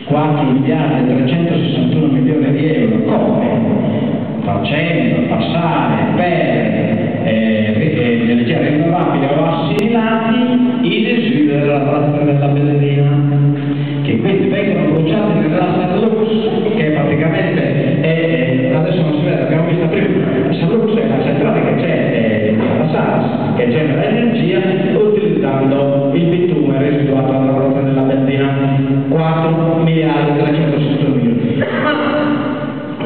4 miliardi e 361 milioni di euro. Come? Facendo passare per energia rinnovabile o assimilati i residui della lavorazione della benzina, che quindi vengono bruciati nella Saarlux, che praticamente è, adesso non si vede, l'abbiamo vista prima, la Saarlux è la centrale che c'è, la SARS, che genera energia utilizzando il bitume residuato dalla lavorazione della benzina, 4 miliardi e 361 milioni.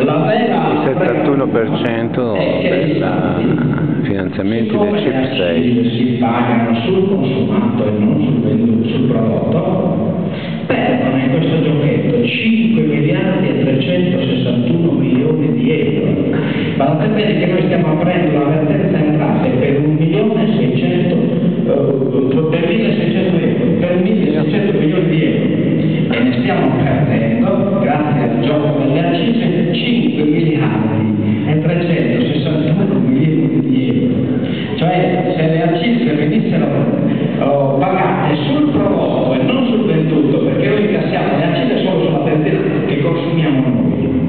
La vera il 71% del finanziamenti del CIP 6 si pagano sul consumato e non sul venduto, sul prodotto, perdono in questo giochetto 5 miliardi e 361 milioni di euro. Guardate bene che noi stiamo aprendo la vertenza entrate per 1.600.000 milioni di euro e ne stiamo perdendo, grazie al gioco delle accise, 5 miliardi e 361 milioni di euro. Cioè, se le accise venissero pagate sul prodotto e non sul venduto, perché noi incassiamo le accise solo sulla benzina che consumiamo noi,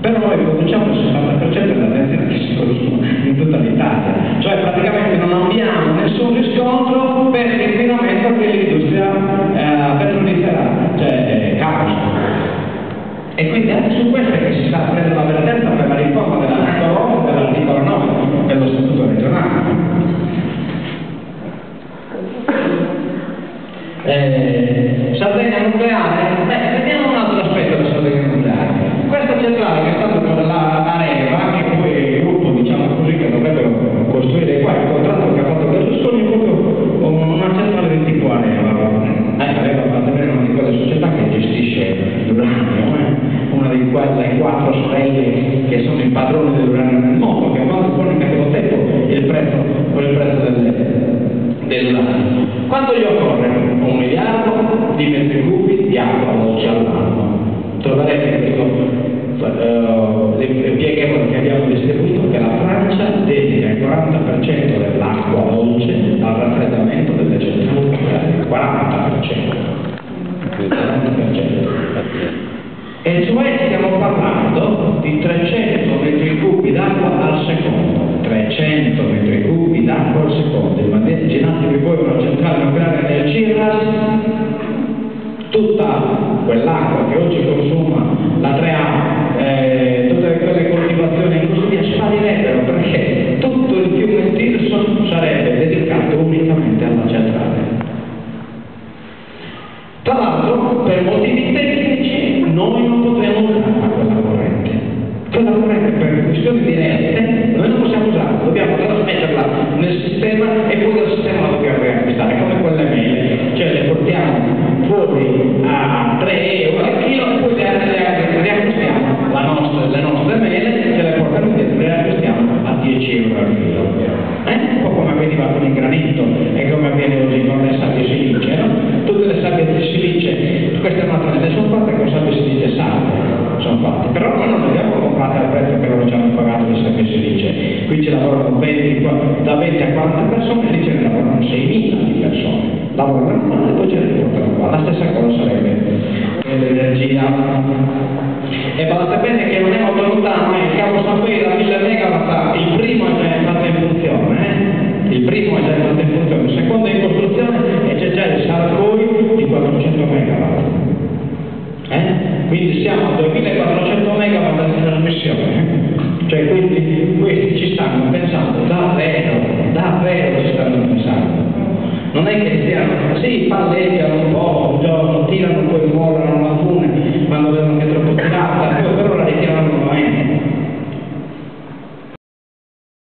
però noi produciamo il 60% della benzina che si consuma in tutta l'Italia, cioè praticamente non abbiamo nessun riscontro per l'inquinamento che l'industria petrolifera causa. E quindi anche su questo è che si sta prendendo la vertenza per la riforma dell'articolo 9 dello Statuto regionale. Sardegna nucleare? Vediamo un altro aspetto della Sardegna nucleare. Questa centrale che è stata per l'Areva, che poi il gruppo, diciamo così, che dovrebbero costruire qua, il contratto che ha fatto Berlusconi è proprio una centrale di tipo Areva. Areva è una di quelle società che gestisce l'uranio, una di quelle 4 sorelle che sono i padroni dell'uranio nel mondo, che quando pone in cattivo tempo il prezzo dell'uranio. Quanto gli occorre? 1 miliardo di metri cubi di acqua dolce all'anno. Troverete le pieghevoli che abbiamo distribuito che la Francia dedica il 40% dell'acqua dolce al raffreddamento delle centrali nucleari. 40%. E cioè stiamo parlando di 300 metri cubi d'acqua al secondo. 300 metri cubi d'acqua al secondo. Immaginatevi voi una centrale nucleare del CIRAS, tutta quell'acqua che oggi consuma la 3A, tutte quelle coltivazioni e così via sparirebbero, perché tutto il fiume Tirso sarebbe dedicato unicamente alla centrale. Tra l'altro, per motivi tecnici, noi non potremo usare quella corrente. Quella corrente, per questioni dirette, noi non possiamo usarla, dobbiamo trasmetterla nel sistema e poi dal sistema la dobbiamo riacquistare, come quelle mele, cioè le portiamo fuori a 3 euro al chilo e poi le riacquistiamo, le nostre mele, ce le portano indietro, le riacquistiamo a 10 euro al chilo. Un po' come avveniva con il granito e come avviene oggi con le sabbie silice, no? Tutte le sabbie di silice, queste naturalmente sono fatte con sabbie silice salve, sono fatte, però noi non le abbiamo comprate al prezzo che loro ci hanno pagato le sabbie silice. Qui ci lavorano da 20 a 40 persone, lì ce ne lavorano 6.000 di persone, lavorano male e poi ce ne portano qua. La stessa cosa sarebbe l'energia. E guardate bene che non è molto lontano, il cavo Sapere da 1000 megawatt, il primo è già entrato in funzione, il primo è già entrato in funzione, il secondo è in costruzione e c'è già il Sarcoi di 400 megawatt. Quindi siamo a 2400 megawatt di trasmissione. Cioè quindi questi ci stanno pensando davvero ci stanno pensando. Non è che stiano, sì, palleggiano un po', un giorno, tirano poi mollano la fune, quando